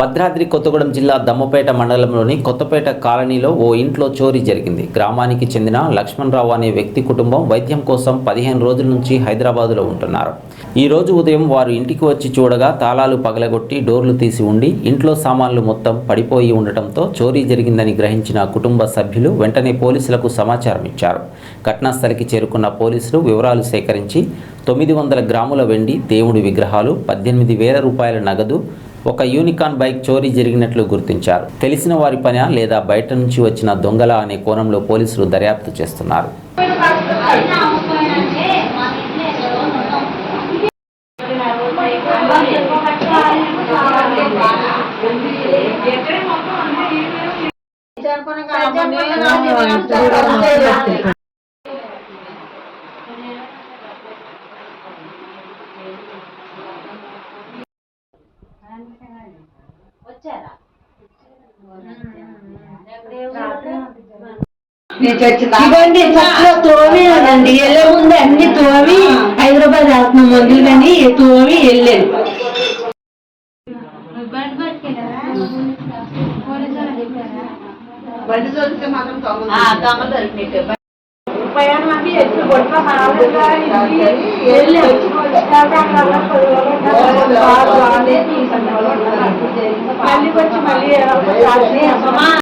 భద్రాద్రి కొత్తగూడెం జిల్లా దమ్మపేట మండలంలోని కొత్తపేట కాలనీలో ఓ ఇంట్లో చోరీ జరిగింది. గ్రామానికి చెందిన లక్ష్మణరావు అనే వ్యక్తి కుటుంబం వైద్యం కోసం 15 రోజుల నుంచి హైదరాబాదులో ఉంటున్నారు. ఈ రోజు ఉదయం వారు ఇంటికి వచ్చి చూడగా తాళాలు పగలగొట్టి డోర్లు తీసి ఉండి ఇంట్లో సామాన్లు మొత్తం పడిపోయి ఉండటంతో చోరీ జరిగిందని గ్రహించిన కుటుంబ సభ్యులు వెంటనే పోలీసులకు సమాచారం ఇచ్చారు. ఘటనా స్థలికి చేరుకున్న పోలీసులు వివరాలు సేకరించి 900 గ్రాముల వెండి, దేవుడి విగ్రహాలు, 18,000 రూపాయల నగదు, ఒక యూనికాన్ బైక్ చోరీ జరిగినట్లు గుర్తించారు. తెలిసిన వారి పని లేదా బయట నుంచి వచ్చిన దొంగల అనే కోణంలో పోలీసులు దర్యాప్తు చేస్తున్నారు. ఇవన్నీ చక్కగా తోమి అనండి వెళ్ళే ముందు అన్ని తోమి హైదరాబాద్ వెళ్తున్నాం మందులని తోమి వెళ్ళాను. మళ్ళీ వచ్చి మళ్ళీ